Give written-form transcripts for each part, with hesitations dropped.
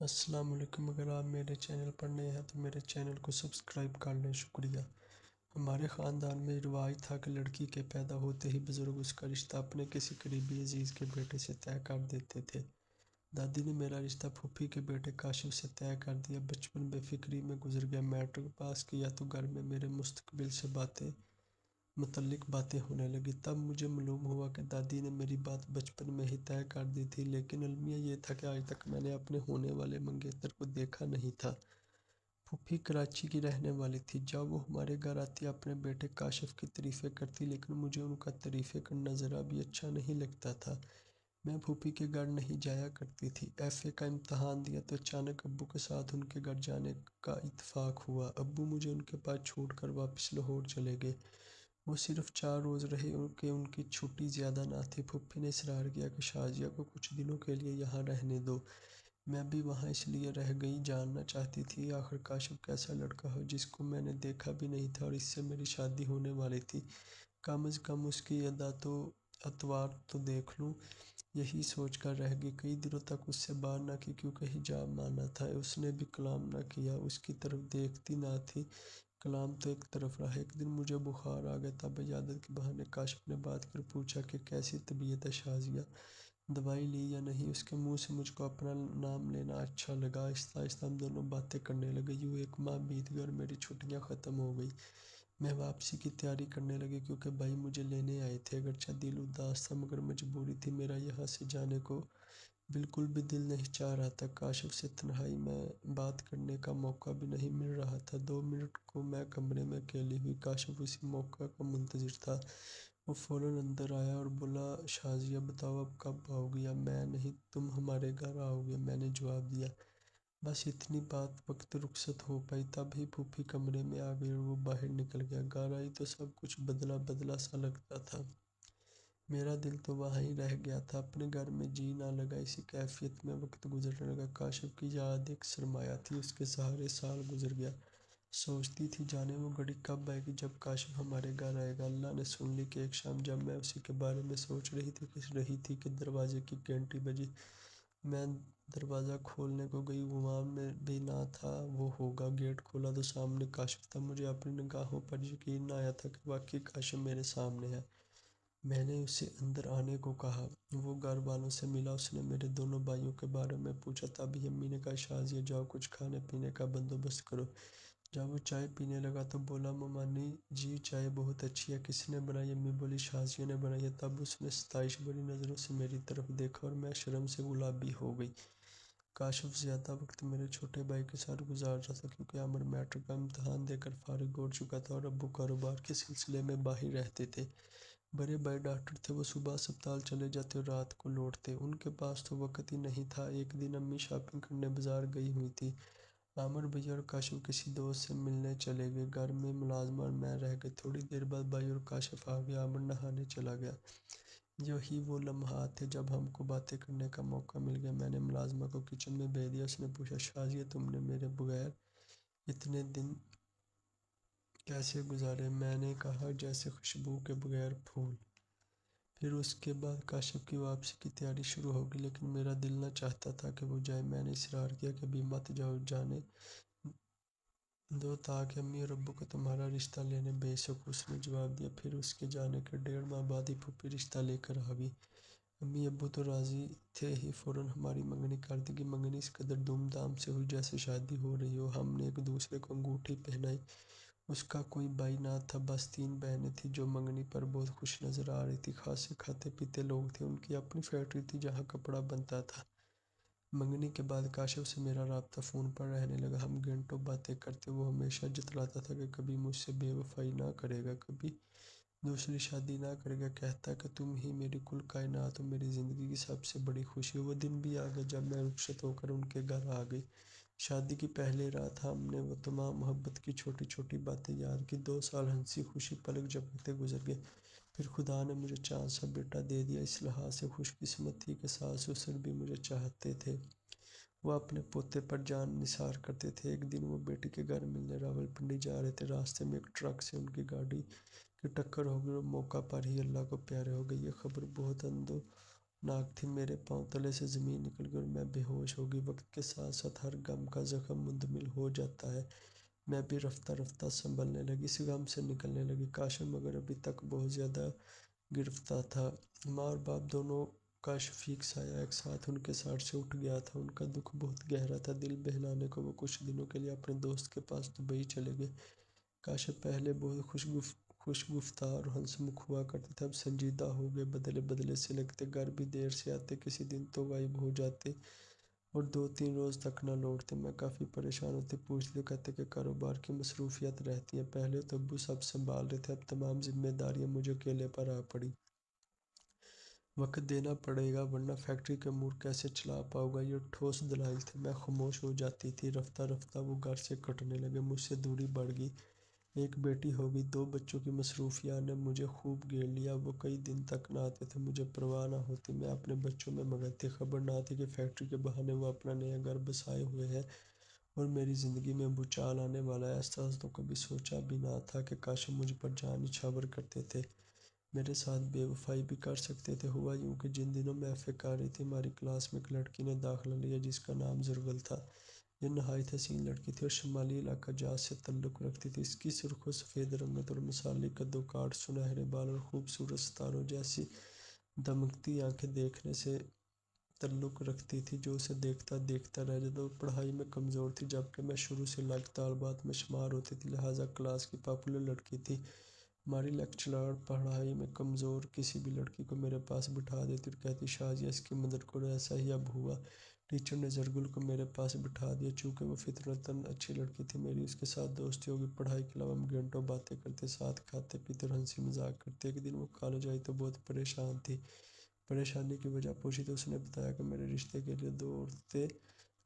السلام علیکم۔ اگر آپ میرے چینل پر نئے ہیں تو میرے چینل کو سبسکرائب کر لیں، شکریہ۔ ہمارے خاندان میں رواج تھا کہ لڑکی کے پیدا ہوتے ہی بزرگ اس کا رشتہ اپنے کسی قریبی عزیز کے بیٹے سے طے کر دیتے تھے۔ دادی نے میرا رشتہ پھوپھی کے بیٹے کاشف سے طے کر دیا۔ بچپن بے فکری میں گزر گیا۔ میٹرک پاس کیا تو گھر میں میرے مستقبل سے متعلق باتیں ہونے لگی۔ تب مجھے معلوم ہوا کہ دادی نے میری بات بچپن میں ہی طے کر دی تھی، لیکن المیہ یہ تھا کہ آج تک میں نے اپنے ہونے والے منگیتر کو دیکھا نہیں تھا۔ پھوپھی کراچی کی رہنے والی تھی۔ جب وہ ہمارے گھر آتی اپنے بیٹے کاشف کی تعریفیں کرتی، لیکن مجھے ان کا تعریفیں کرنا ذرا بھی اچھا نہیں لگتا تھا۔ میں پھوپھی کے گھر نہیں جایا کرتی تھی۔ ایف اے کا امتحان دیا تو اچانک ابو کے ساتھ ان کے گھر جانے کا اتفاق ہوا۔ ابو مجھے ان کے پاس چھوڑ کر واپس لاہور چلے گئے۔ وہ صرف 4 روز رہے کہ ان کی چھٹی زیادہ نہ تھی۔ پھوپھی نے اصرار کیا کہ شازیہ کو کچھ دنوں کے لیے یہاں رہنے دو۔ میں بھی وہاں اس لیے رہ گئی، جاننا چاہتی تھی آخر کاشف کیسا لڑکا ہو جس کو میں نے دیکھا بھی نہیں تھا اور اس سے میری شادی ہونے والی تھی۔ کم از کم اس کی عادات و اطوار تو دیکھ لوں۔ یہی سوچ کر رہ گئی۔ کئی دنوں تک اس سے بات نہ کی کیونکہ حجاب مانا تھا۔ اس نے بھی کلام نہ کیا، اس کی طرف دیکھتی نہ تھی۔ کلام تو ایک طرف رہا۔ ایک دن مجھے بخار آ گیا، تب عیادت کے بہانے کاشف نے بات کر پوچھا کہ کیسی طبیعت ہے شازیہ، دوائی لی یا نہیں۔ اس کے منہ سے مجھ کو اپنا نام لینا اچھا لگا۔ آہستہ آہستہ ہم دونوں باتیں کرنے لگے۔ یوں 1 ماہ بیت گیا اور میری چھٹیاں ختم ہو گئی۔ میں واپسی کی تیاری کرنے لگی کیونکہ بھائی مجھے لینے آئے تھے۔ اگرچہ دل اداس تھا مگر مجبوری تھی، میرا یہاں سے جانے کو بالکل بھی دل نہیں چاہ رہا تھا۔ کاشف سے تنہائی میں بات کرنے کا موقع بھی نہیں مل رہا تھا۔ 2 منٹ کو میں کمرے میں اکیلی ہوئی۔ کاشف اسی موقع کا منتظر تھا۔ وہ فوراً اندر آیا اور بولا، شازیہ بتاؤ اب کب آؤ گی؟ اب میں نہیں، تم ہمارے گھر آؤ گے؟ میں نے جواب دیا۔ بس اتنی بات وقت رخصت ہو پائی، تب ہی پھوپھی کمرے میں آ گئی اور وہ باہر نکل گیا۔ گھر آئی تو سب کچھ بدلا بدلا سا لگتا تھا۔ میرا دل تو وہاں ہی رہ گیا تھا، اپنے گھر میں جی نہ لگا۔ اسی کیفیت میں وقت گزرنے لگا۔ کاشف کی یاد ایک سرمایہ تھی، اس کے سہارے سال گزر گیا۔ سوچتی تھی جانے وہ گھڑی کب آئے گی جب کاشف ہمارے گھر آئے گا۔ اللہ نے سن لی کہ ایک شام جب میں اسی کے بارے میں سوچ رہی تھی کہ دروازے کی گھنٹی بجی۔ میں دروازہ کھولنے کو گئی، گمان میں بھی نہ تھا وہ ہوگا۔ گیٹ کھولا تو سامنے کاشف تھا۔ مجھے اپنی نگاہوں پر یقین نہ آیا تھا کہ واقعی کاشف میرے سامنے ہے۔ میں نے اسے اندر آنے کو کہا۔ وہ گھر والوں سے ملا۔ اس نے میرے دونوں بھائیوں کے بارے میں پوچھا۔ تبھی امی نے کہا، شازیہ جاؤ کچھ کھانے پینے کا بندوبست کرو۔ جب وہ چائے پینے لگا تو بولا، ممانی جی چائے بہت اچھی ہے، کس نے بنائی؟ امی بولی، شازیہ نے بنائی ہے۔ تب اس نے ستائش بھری نظروں سے میری طرف دیکھا اور میں شرم سے گلابی ہو گئی۔ کاشف زیادہ وقت میرے چھوٹے بھائی کے ساتھ گزار رہا تھا کیونکہ عامر میٹرک کا امتحان دے کر فارغ ہو چکا تھا اور ابو کاروبار کے سلسلے میں باہر رہتے تھے۔ بڑے بھائی ڈاکٹر تھے، وہ صبح اسپتال چلے جاتے اور رات کو لوٹتے۔ ان کے پاس تو وقت ہی نہیں تھا۔ ایک دن امی شاپنگ کرنے بازار گئی ہوئی تھی۔ عامر بھیا اور کاشف کسی دوست سے ملنے چلے گئے۔ گھر میں ملازمہ اور میں رہ گئے۔ تھوڑی دیر بعد بھائی اور کاشف آ گئے۔ عامر نہانے چلا گیا۔ یہی وہ لمحات تھے جب ہم کو باتیں کرنے کا موقع مل گیا۔ میں نے ملازمہ کو کچن میں بھیج دیا۔ اس نے پوچھا، شازیہ تم نے میرے بغیر اتنے دن کیسے گزارے؟ میں نے کہا، جیسے خوشبو کے بغیر پھول۔ پھر اس کے بعد کاشف کی واپسی کی تیاری شروع ہو گئی، لیکن میرا دل نہ چاہتا تھا کہ وہ جائے۔ میں نے اصرار کیا کہ ابھی مت جاؤ، جانے دو تاکہ امی اور ابو کو تمہارا رشتہ لینے بھیج سکوں۔ اس نے جواب دیا۔ پھر اس کے جانے کے 1.5 ماہ بعد ہی پھوپھی رشتہ لے کر آ گئی۔ امی ابو تو راضی تھے ہی، فوراً ہماری منگنی کر دی گئی۔ منگنی اس قدر دھوم دھام سے ہوئی جیسے شادی ہو رہی ہو۔ ہم نے ایک دوسرے کو انگوٹھی پہنائی۔ اس کا کوئی بھائی نہ تھا، بس 3 بہنیں تھیں جو منگنی پر بہت خوش نظر آ رہی تھیں۔ خاصے کھاتے پیتے لوگ تھے، ان کی اپنی فیکٹری تھی جہاں کپڑا بنتا تھا۔ منگنی کے بعد کاشف سے میرا رابطہ فون پر رہنے لگا۔ ہم گھنٹوں باتیں کرتے۔ وہ ہمیشہ جتلاتا تھا کہ کبھی مجھ سے بے وفائی نہ کرے گا، کبھی دوسری شادی نہ کرے گا۔ کہتا کہ تم ہی میری کل کائنات ہو، میری زندگی کی سب سے بڑی خوشی ہو۔ وہ دن بھی آ گئے جب میں رخصت ہو کر ان کے گھر آ گئی۔ شادی کی پہلی رات ہم نے وہ تمام محبت کی چھوٹی چھوٹی باتیں یاد کی۔ 2 سال ہنسی خوشی پلک جھپکتے گزر گئے۔ پھر خدا نے مجھے چاند سا بیٹا دے دیا۔ اس لحاظ سے خوش قسمت تھی کہ ساس سسر بھی مجھے چاہتے تھے۔ وہ اپنے پوتے پر جان نثار کرتے تھے۔ ایک دن وہ بیٹی کے گھر ملنے راولپنڈی جا رہے تھے۔ راستے میں ایک ٹرک سے ان کی گاڑی کی ٹکر ہو گئی اور موقع پر ہی اللہ کو پیارے ہو گئے۔ یہ خبر بہت اندو ناک تھی، میرے پاؤں تلے سے زمین نکل گئی اور میں بے ہوش ہو گئی۔ وقت کے ساتھ ساتھ ہر غم کا زخم مندمل ہو جاتا ہے۔ میں بھی رفتہ رفتہ سنبھلنے لگی، اس غم سے نکلنے لگی۔ کاشم مگر ابھی تک بہت زیادہ گرفتار تھا۔ ماں اور باپ دونوں کا شفیق سایہ ایک ساتھ ان کے ساڑھ سے اٹھ گیا تھا۔ ان کا دکھ بہت گہرا تھا۔ دل بہلانے کو وہ کچھ دنوں کے لیے اپنے دوست کے پاس دبئی چلے گئے۔ کاشف پہلے بہت خوش گفتار اور ہنس مکھ ہوا کرتے تھے، اب سنجیدہ ہو گئے، بدلے بدلے سے لگتے، گھر بھی دیر سے آتے، کسی دن تو غائب ہو جاتے اور 2-3 روز تک نہ لوٹتے۔ میں کافی پریشان ہوتی، پوچھتے، کہتے کہ کاروبار کی مصروفیات رہتی ہیں، پہلے تو ابو سب سنبھال رہے تھے، اب تمام ذمہ داریاں مجھے اکیلے پر آ پڑی۔ وقت دینا پڑے گا ورنہ فیکٹری کے امور کیسے چلا پاؤں گا، یہ ٹھوس دلائل تھے۔ میں خاموش ہو جاتی تھی۔ رفتہ رفتہ وہ گھر سے کٹنے لگے، مجھ سے دوری بڑھ گئی۔ ایک بیٹی ہو گئی، 2 بچوں کی مصروفیات نے مجھے خوب گھیر لیا۔ وہ کئی دن تک نہ آتے تھے، مجھے پرواہ نہ ہوتی، میں اپنے بچوں میں مگن تھی۔ خبر نہ تھی کہ فیکٹری کے بہانے وہ اپنا نیا گھر بسائے ہوئے ہیں اور میری زندگی میں بھوچال آنے والا ہے۔ ایسا تو کبھی سوچا بھی نہ تھا کہ کاش مجھ پر جان نچھاور کرتے تھے، میرے ساتھ بے وفائی بھی کر سکتے تھے۔ ہوا یوں کہ جن دنوں محفل کر رہی تھی، ہماری کلاس میں ایک لڑکی نے داخلہ لیا جس کا نام زرگل تھا۔ یہ نہایت حسین لڑکی تھی اور شمالی علاقہ جات سے تعلق رکھتی تھی۔ اس کی سرخ و سفید رنگت اور مثالی قد و کاٹ، سنہرے بال اور خوبصورت ستاروں جیسی دمکتی آنکھیں دیکھنے سے تعلق رکھتی تھی جو اسے دیکھتا رہ جاتا۔ اور پڑھائی میں کمزور تھی، جبکہ میں شروع سے لائق طالبات میں شمار ہوتی تھی، لہٰذا کلاس کی پاپولر لڑکی تھی۔ ہماری لیکچرار پڑھائی میں کمزور کسی بھی لڑکی کو میرے پاس بٹھا دیتی اور کہتی، شازیہ اس کی مدد کرو۔ ایسا ہی اب ہوا، ٹیچر نے زرگل کو میرے پاس بٹھا دیا۔ چونکہ وہ فطرتاً اچھی لڑکی تھی، میری اس کے ساتھ دوستی ہو گئی۔ پڑھائی کے علاوہ ہم گھنٹوں باتیں کرتے، ساتھ کھاتے پیتے اور ہنسی مذاق کرتے۔ ایک دن وہ کالج آئی تو بہت پریشان تھی۔ پریشانی کی وجہ پوچھی تو اس نے بتایا کہ میرے رشتے کے لیے 2 عورتیں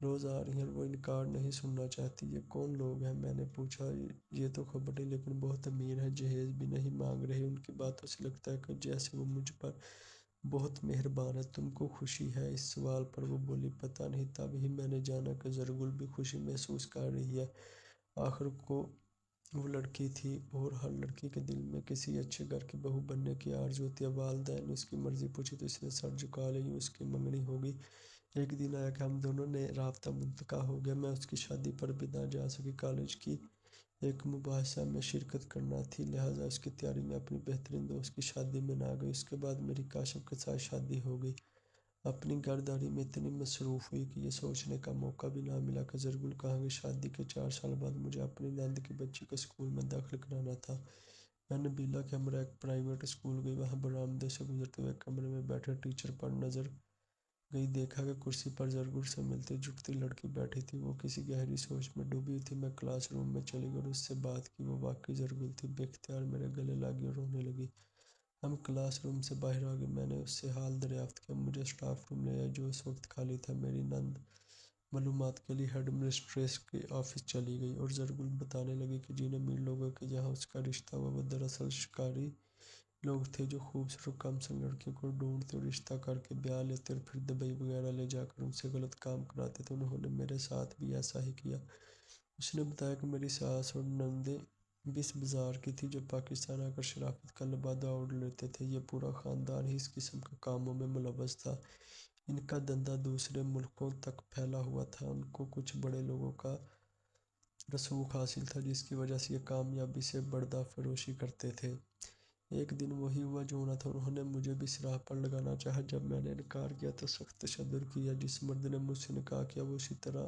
روز آ رہی ہیں اور وہ انکار نہیں سننا چاہتی۔ یہ کون لوگ ہیں؟ میں نے پوچھا۔ یہ تو خبر نہیں، لیکن بہت امیر ہیں، جہیز بھی نہیں مانگ رہے۔ ان کی باتوں سے لگتا ہے کہ جیسے وہ مجھ پر بہت مہربان ہے۔ تم کو خوشی ہے؟ اس سوال پر وہ بولی، پتہ نہیں۔ تب ہی میں نے جانا کہ زرگل بھی خوشی محسوس کر رہی ہے۔ آخر کو وہ لڑکی تھی اور ہر لڑکی کے دل میں کسی اچھے گھر کی بہو بننے کی آرزو ہوتی ہے۔ والدین نے اس کی مرضی پوچھی تو اس نے سر جھکا لیا، یوں اس کی منگنی ہو گئی۔ ایک دن آیا کہ ہم دونوں نے رابطہ منقطع ہو گیا۔ میں اس کی شادی پر بھی نہ جا سکی، کالج کی ایک مباحثہ میں شرکت کرنا تھی، لہٰذا اس کی تیاری میں اپنی بہترین دوست کی شادی میں نہ گئی۔ اس کے بعد میری کاشف کے ساتھ شادی ہو گئی۔ اپنی گھرداری میں اتنی مصروف ہوئی کہ یہ سوچنے کا موقع بھی نہ ملا کہ زرگل کہاں گئی۔ شادی کے 4 سال بعد مجھے اپنی نند کی بچی کو اسکول میں داخل کرانا تھا۔ میں نبیلہ کے ہمراہ ایک پرائیویٹ اسکول گئی، وہاں برآمدے سے گزرتے ہوئے کمرے میں بیٹھے ٹیچر پر نظر گئی، دیکھا کہ کرسی پر زرگل سے ملتی جھکتی لڑکی بیٹھی تھی۔ وہ کسی گہری سوچ میں ڈوبی ہوئی تھی۔ میں کلاس روم میں چلی گئی اور اس سے بات کی۔ وہ واقعی زرگل تھی، بے اختیار میرے گلے لگی اور رونے لگی۔ ہم کلاس روم سے باہر آ گئے، میں نے اس سے حال دریافت کیا، مجھے اسٹاف روم لے آئی جو اس وقت خالی تھا۔ میری نند معلومات کے لیے ہیڈ مسٹریس کے آفس چلی گئی اور زرگل بتانے لگی کہ جن امیر لوگوں کے جہاں اس کا رشتہ ہوا وہ دراصل شکاری لوگ تھے جو خوبصورت اور کم سن لڑکیوں کو ڈھونڈتے اور رشتہ کر کے بیاہ لیتے اور پھر دبئی وغیرہ لے جا کر ان سے غلط کام کراتے تھے۔ انہوں نے میرے ساتھ بھی ایسا ہی کیا۔ اس نے بتایا کہ میری ساس اور نندیں بھی اس بازار کی تھی جو پاکستان آ کر شرافت کا لبادہ اوڑھ لیتے تھے۔ یہ پورا خاندان ہی اس قسم کے کاموں میں ملوث تھا۔ ان کا دھندا دوسرے ملکوں تک پھیلا ہوا تھا۔ ان کو کچھ بڑے لوگوں کا رسوخ حاصل تھا جس کی وجہ سے یہ کامیابی سے بردہ فروشی کرتے تھے۔ ایک دن وہی ہوا جو ہونا تھا، انہوں نے مجھے بھی سراہ پر لگانا چاہا۔ جب میں نے انکار کیا تو سخت تشدد کیا۔ جس مرد نے مجھ سے نکاح کیا وہ اسی طرح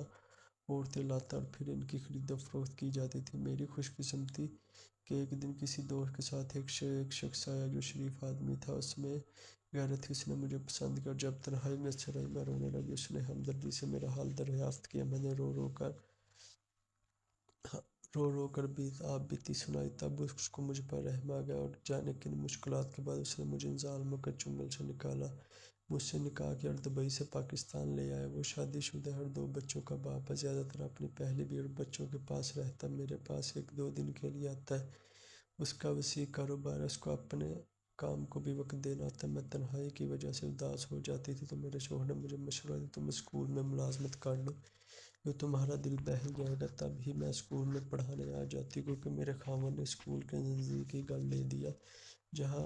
عورتیں لاتا اور پھر ان کی خرید و فروخت کی جاتی تھی۔ میری خوش قسمتی کہ ایک دن کسی دوست کے ساتھ ایک شخص آیا جو شریف آدمی تھا، اس میں غیرت تھی، اس نے مجھے پسند کیا اور جب تنہائی میں سرائی میں رونے لگی اس نے ہمدردی سے میرا حال دریافت کیا۔ میں نے رو رو کر آپ بیتی سنائی، تب اس کو مجھ پر رحم آ گیا اور جانے کن مشکلات کے بعد اس نے مجھے ان ظالموں کے چنگل سے نکالا، مجھ سے نکاح کیا اور دبئی سے پاکستان لے آیا۔ وہ شادی شدہ اور 2 بچوں کا باپ ہے، زیادہ تر اپنی پہلی بیوی اور بچوں کے پاس رہتا ہے، میرے پاس 1-2 دن کے لیے آتا ہے۔ اس کا وسیع کاروبار ہے، اس کو اپنے کام کو بھی وقت دینا ہوتا ہے۔ میں تنہائی کی وجہ سے اداس ہو جاتی تھی تو میرے شوہر نے مجھے مشورہ دیا، تم اسکول میں ملازمت کر لو، جو تمہارا دل بہل جائے گا۔ تب ہی میں اسکول میں پڑھانے آ جاتی، کیونکہ میرے خاوند نے اسکول کے نزدیک ہی گھر لے دیا جہاں